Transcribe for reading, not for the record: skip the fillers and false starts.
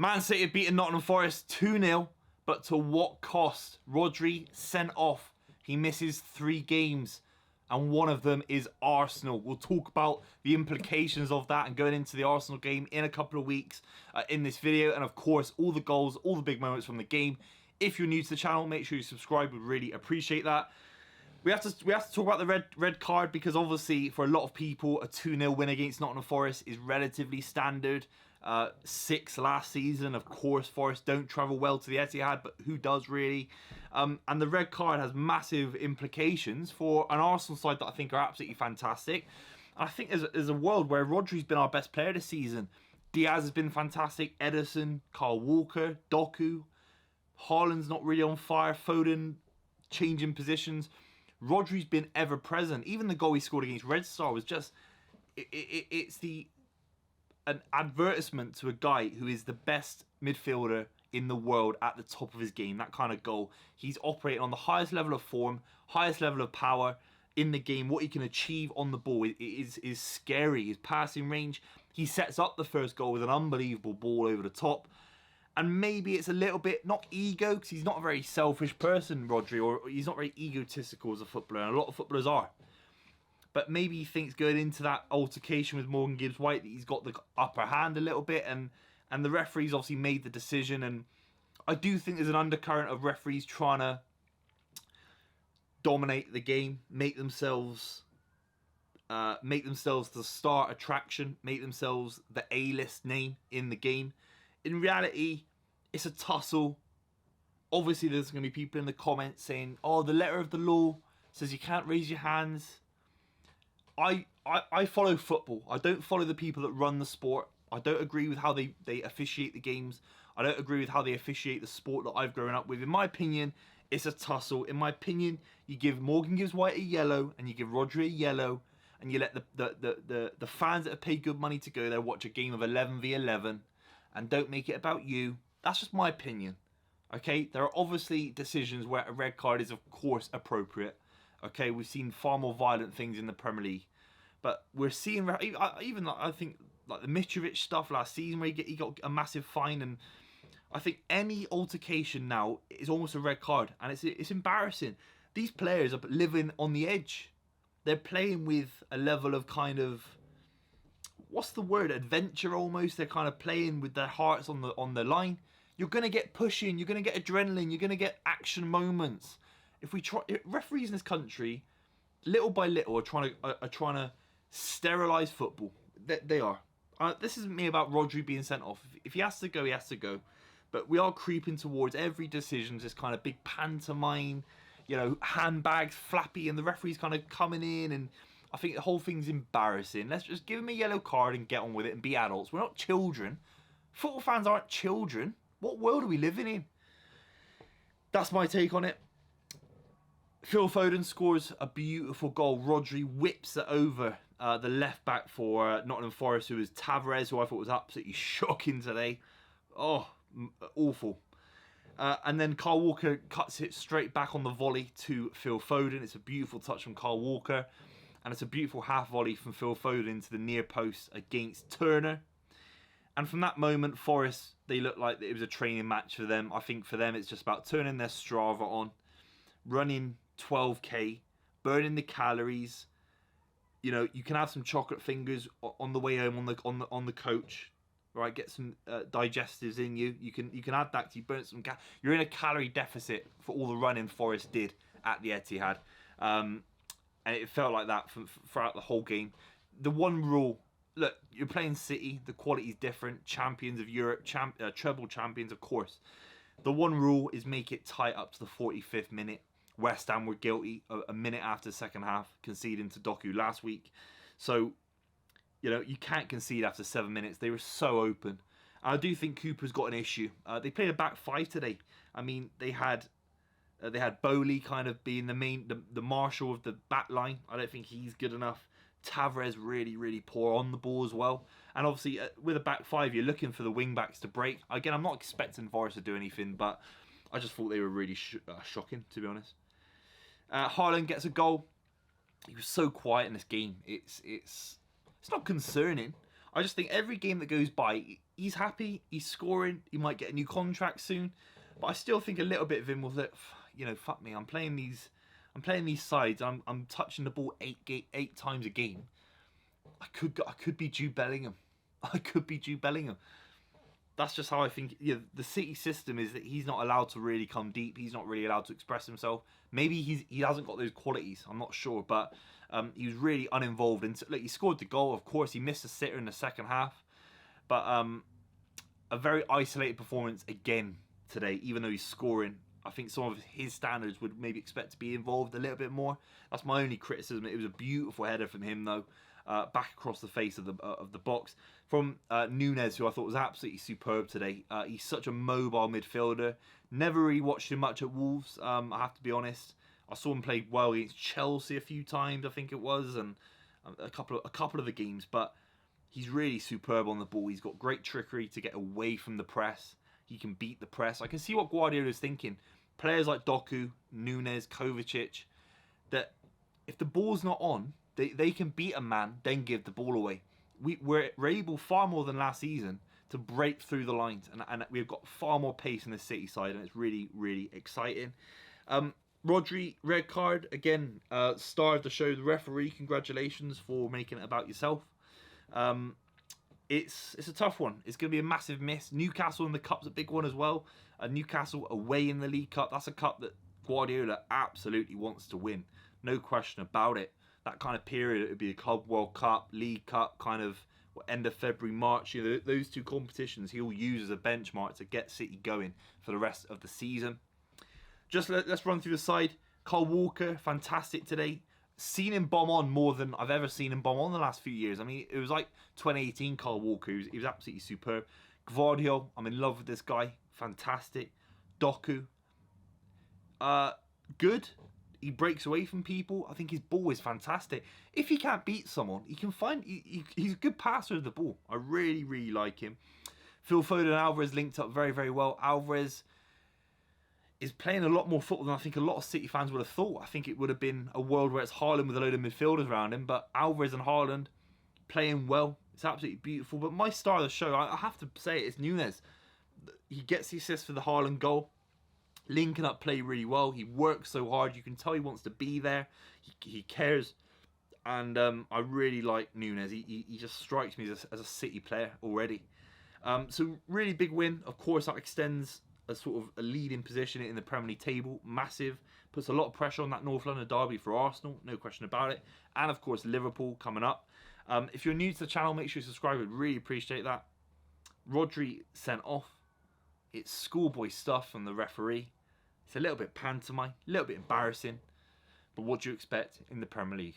Man City have beaten Nottingham Forest 2-0, but to what cost? Rodri sent off. He misses 3 games, and one of them is Arsenal. We'll talk about the implications of that and going into the Arsenal game in a couple of weeks in this video. And of course, all the goals, all the big moments from the game. If you're new to the channel, make sure you subscribe. We'd really appreciate that. We have to talk about the red card because obviously for a lot of people, a 2-0 win against Nottingham Forest is relatively standard. 6 last season. Of course, Forest don't travel well to the Etihad, but who does really? And the red card has massive implications for an Arsenal side that I think are absolutely fantastic. And I think there's a world where Rodri's been our best player this season. Diaz has been fantastic. Ederson, Kyle Walker, Doku. Haaland's not really on fire. Foden changing positions. Rodri's been ever present. Even the goal he scored against Red Star was just... It's an advertisement to a guy who is the best midfielder in the world at the top of his game. That kind of goal. He's operating on the highest level of form, highest level of power in the game. What he can achieve on the ball is scary. His passing range. He sets up the first goal with an unbelievable ball over the top. And maybe it's a little bit, not ego, because he's not a very selfish person, Rodri, or he's not very egotistical as a footballer, and a lot of footballers are. But maybe he thinks going into that altercation with Morgan Gibbs-White that he's got the upper hand a little bit, and the referees obviously made the decision. And I do think there's an undercurrent of referees trying to dominate the game, make themselves the star attraction, make themselves the A-list name in the game. In reality, it's a tussle. Obviously, there's going to be people in the comments saying, oh, the letter of the law says you can't raise your hands. I follow football. I don't follow the people that run the sport. I don't agree with how they officiate the games. I don't agree with how they officiate the sport that I've grown up with. In my opinion, it's a tussle. In my opinion, you give Morgan Gibbs-White a yellow and you give Rodri a yellow, and you let the fans that have paid good money to go there watch a game of 11v11 and don't make it about you. That's just my opinion. Okay, there are obviously decisions where a red card is of course appropriate. Okay, we've seen far more violent things in the Premier League, but we're seeing even I think like the Mitrovic stuff last season where he got a massive fine, and I think any altercation now is almost a red card, and it's embarrassing. These players are living on the edge. They're playing with a level of kind of, what's the word, adventure almost. They're kind of playing with their hearts on the line. You're going to get pushing, you're going to get adrenaline, you're going to get action moments. If referees in this country, little by little, are trying to sterilise football. They are. This isn't me about Rodri being sent off. If he has to go, he has to go. But we are creeping towards every decision, this kind of big pantomime, you know, handbags flappy, and the referee's kind of coming in, and I think the whole thing's embarrassing. Let's just give him a yellow card and get on with it and be adults. We're not children. Football fans aren't children. What world are we living in? That's my take on it. Phil Foden scores a beautiful goal. Rodri whips it over the left back for Nottingham Forest, who is Tavares, who I thought was absolutely shocking today. Oh, awful. And then Kyle Walker cuts it straight back on the volley to Phil Foden. It's a beautiful touch from Kyle Walker. And it's a beautiful half volley from Phil Foden into the near post against Turner. And from that moment, Forest, they looked like it was a training match for them. I think for them, it's just about turning their Strava on, running 12k, burning the calories. You know, you can have some chocolate fingers on the way home on the coach, right? Get some digestives in you. You can add that to you burn some. You're in a calorie deficit for all the running Forest did at the Etihad, and it felt like that throughout the whole game. The one rule. Look, you're playing City. The quality is different. Champions of Europe, treble champions, of course. The one rule is make it tight up to the 45th minute. West Ham were guilty a minute after the second half, conceding to Doku last week. So, you know, you can't concede after 7 minutes. They were so open. I do think Cooper's got an issue. They played a back 5 today. I mean, they had Bowley kind of being the marshal of the back line. I don't think he's good enough. Tavares really, really poor on the ball as well. And obviously, with a back 5, you're looking for the wing-backs to break. Again, I'm not expecting Forest to do anything, but I just thought they were really shocking, to be honest. Haaland gets a goal. He was so quiet in this game. It's not concerning. I just think every game that goes by, he's happy. He's scoring. He might get a new contract soon. But I still think a little bit of him was that, you know, fuck me. I'm playing these sides. I'm touching the ball eight times a game. I could be Jude Bellingham. I could be Jude Bellingham. That's just how I think. You know, the City system is that he's not allowed to really come deep. He's not really allowed to express himself. Maybe he hasn't got those qualities. I'm not sure, but he was really uninvolved. And look, he scored the goal. Of course, he missed a sitter in the second half, but a very isolated performance again today. Even though he's scoring, I think some of his standards would maybe expect to be involved a little bit more. That's my only criticism. It was a beautiful header from him though. Back across the face of the box from Núñez, who I thought was absolutely superb today. He's such a mobile midfielder. Never really watched him much at Wolves. I have to be honest. I saw him play well against Chelsea a few times, I think it was, and a couple of the games. But he's really superb on the ball. He's got great trickery to get away from the press. He can beat the press. I can see what Guardiola's thinking. Players like Doku, Núñez, Kovacic, that if the ball's not on, they can beat a man, then give the ball away. We're able far more than last season to break through the lines, and we've got far more pace in the City side, and it's really, really exciting. Rodri, red card, again, star of the show, the referee, congratulations for making it about yourself. It's a tough one. It's going to be a massive miss. Newcastle in the Cup's a big one as well. Newcastle away in the League Cup. That's a cup that Guardiola absolutely wants to win. No question about it. That kind of period, it would be a Club World Cup, League Cup, kind of end of February, March. You know, those two competitions he'll use as a benchmark to get City going for the rest of the season. Just let's run through the side. Kyle Walker, fantastic today. Seen him bomb on more than I've ever seen him bomb on the last few years. I mean, it was like 2018 Kyle Walker. He was absolutely superb. Gvardiol, I'm in love with this guy. Fantastic. Doku, good. He breaks away from people. I think his ball is fantastic. If he can't beat someone, he can find... He's a good passer of the ball. I really, really like him. Phil Foden and Alvarez linked up very, very well. Alvarez is playing a lot more football than I think a lot of City fans would have thought. I think it would have been a world where it's Haaland with a load of midfielders around him, but Alvarez and Haaland playing well. It's absolutely beautiful. But my star of the show, I have to say it's Núñez. He gets the assist for the Haaland goal. Linking up play really well. He works so hard. You can tell he wants to be there. He cares. And I really like Núñez. He just strikes me as a City player already. So really big win. Of course, that extends a sort of a leading position in the Premier League table. Massive. Puts a lot of pressure on that North London derby for Arsenal. No question about it. And of course, Liverpool coming up. If you're new to the channel, make sure you subscribe. I'd really appreciate that. Rodri sent off. It's schoolboy stuff from the referee. It's a little bit pantomime, a little bit embarrassing. But what do you expect in the Premier League?